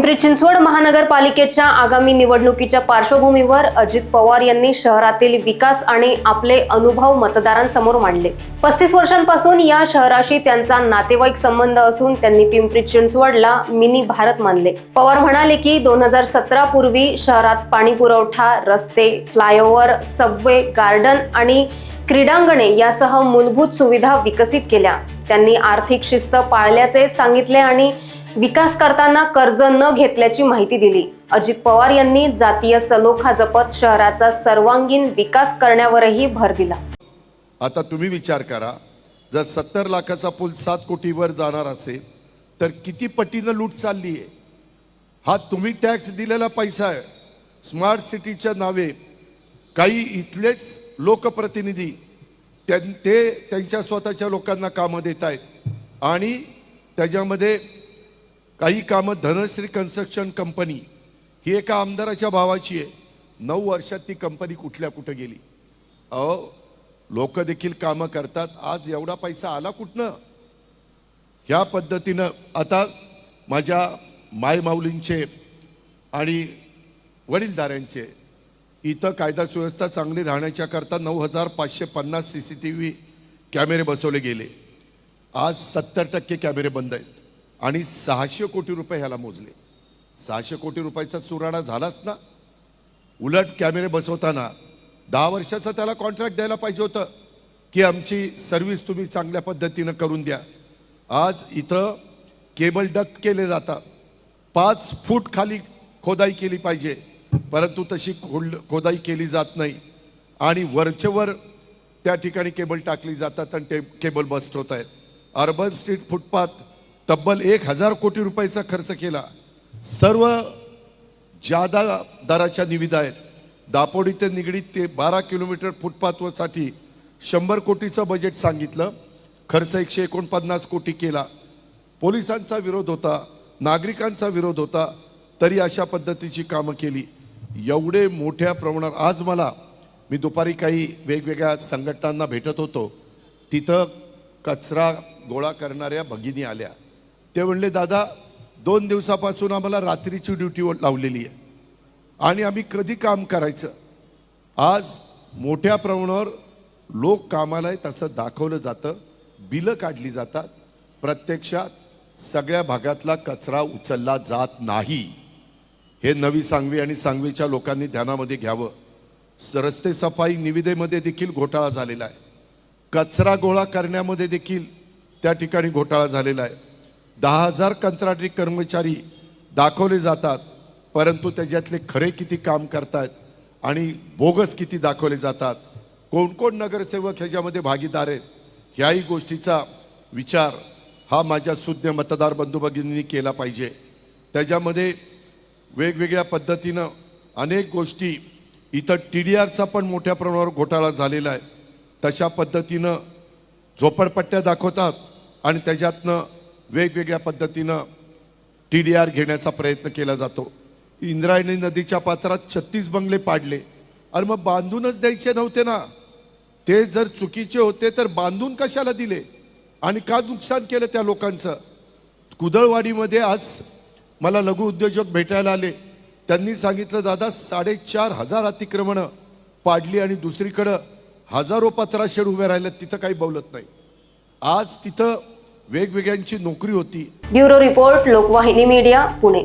पिंपरी चिंचवड महानगरपालिकेच्या आगामी निवडणुकीच्या पार्श्वभूमीवर अजित पवार यांनी शहरातील विकास आणि आपले अनुभव मतदारांसमोर मांडले। 35 वर्षांपासून या शहराशी त्यांचा नातेवाईक संबंध असून त्यांनी पिंपरी चिंचवडला मिनी भारत मानले। पवार म्हणाले की 2017 पूर्वी शहरात पाणी पुरवठा, रस्ते, फ्लायओव्हर, सबवे, गार्डन आणि क्रीडांगणे यासह मूलभूत सुविधा विकसित केल्या। त्यांनी आर्थिक शिस्त पाळल्याचे सांगितले आणि विकास करताना कर्ज न घेतल्याची माहिती दिली। अजित पवार यांनी जातीय सलोखा जपत शहराचा सर्वांगीण विकास करण्यावरही भर दिला। आता तुम्ही विचार करा, जर 70 लाखाचा पूल 7 कोटीवर जाणार असेल तर किती पटीनं लूट चालली आहे। हा तुम्ही टॅक्स दिलेला पैसा आहे। स्मार्ट सिटीच्या नावे काही इथलेच लोकप्रतिनिधी त्यांच्या स्वतःच्या लोकांना कामं देत आहेत आणि त्याच्यामध्ये काही कामं धनश्री कन्स्ट्रक्शन कंपनी ही एका आमदाराच्या भावाची आहे। 9 वर्षात ती कंपनी कुठे गेली। लोक देखील कामं करतात। आज एवढा पैसा आला कुठनं? ह्या पद्धतीनं आता माझ्या मायमाऊलींचे आणि वडीलधाऱ्यांचे इथं कायदा सुव्यवस्था चांगली राहण्याच्या करता 9550 CCTV कॅमेरे बसवले गेले। आज 70% कॅमेरे बंद आहेत आणि 600 कोटी रुपये ह्याला मोजले। 600 कोटी रुपयाचा चुराडा झालाच ना। उलट कॅमेरे बसवताना 10 वर्षाचा त्याला कॉन्ट्रॅक्ट द्यायला पाहिजे होतं की आमची सर्व्हिस तुम्ही चांगल्या पद्धतीनं करून द्या। आज इथं केबल डक्ट केले जातात। 5 फूट खाली खोदाई केली पाहिजे, परंतु तशी खोदाई केली जात नाही आणि वरचेवर त्या ठिकाणी केबल टाकली जातात आणि ते केबल बस्ट होत आहेत। अर्बन स्ट्रीट फुटपाथ तब्बल 1000 कोटी रुपयाचा खर्च केला। सर्व जादा दराच्या निविदा आहेत। दापोडी ते निगडीत ते 12 किलोमीटर फुटपाथसाठी 100 कोटीचं बजेट सांगितलं, खर्च 149 कोटी केला। पोलिसांचा विरोध होता, नागरिकांचा विरोध होता, तरी अशा पद्धतीची कामं केली। एवढे मोठ्या प्रमाणावर आज मी दुपारी काही वेगवेगळ्या संघटनांना भेटत होतो, तिथं कचरा गोळा करणाऱ्या भगिनी आल्या। ते म्हणले, दादा 2 दिवसापासून आम्हाला रात्रीची ड्युटी लावलेली आहे आणि आम्ही कधी काम करायचं। आज मोठ्या प्रमाणावर लोक कामाला आहेत असं दाखवलं जातं, बिलं काढली जातात, प्रत्यक्षात सगळ्या भागातला कचरा उचलला जात नाही। हे नवी सांगवी आणि सांगवीच्या लोकांनी ध्यानामध्ये घ्यावं। रस्ते सफाई निविदेमध्ये देखील घोटाळा झालेला आहे। कचरा गोळा करण्यामध्ये देखील त्या ठिकाणी घोटाळा झालेला आहे। 10,000 कंत्राटी कर्मचारी दाखवले जातात, परंतु त्याच्यातले खरे किती काम करतात आणि बोगस किती दाखवले जातात, कोण कोण नगरसेवक ह्याच्यामध्ये भागीदार आहेत, ह्याही गोष्टीचा विचार हा माझ्या सुज्ञ मतदार बंधू भगिनींनी केला पाहिजे। त्याच्यामध्ये वेगवेगळ्या पद्धतीनं अनेक गोष्टी इथं TDRचा पण मोठ्या प्रमाणावर घोटाळा झालेला आहे। तशा पद्धतीनं झोपडपट्ट्या दाखवतात आणि त्याच्यातनं वेगवेगळ्या पद्धतीनं TDR घेण्याचा प्रयत्न केला जातो। इंद्रायणी नदीच्या पात्रात 36 बंगले पाडले। अरे मग बांधूनच द्यायचे नव्हते ना? ते जर चुकीचे होते तर बांधून कशाला दिले आणि का नुकसान केलं त्या लोकांचं? कुदळवाडीमध्ये आज मला लघु उद्योजक भेटायला आले। त्यांनी सांगितलं, दादा 4,500 अतिक्रमणं पाडली आणि दुसरीकडं हजारो पत्रा शेड उभे राहिले, तिथं काही बोलत नाही। आज तिथं वेगवेगळ्यांची नोकरी होती। Bureau report, Lokvahini media, Pune.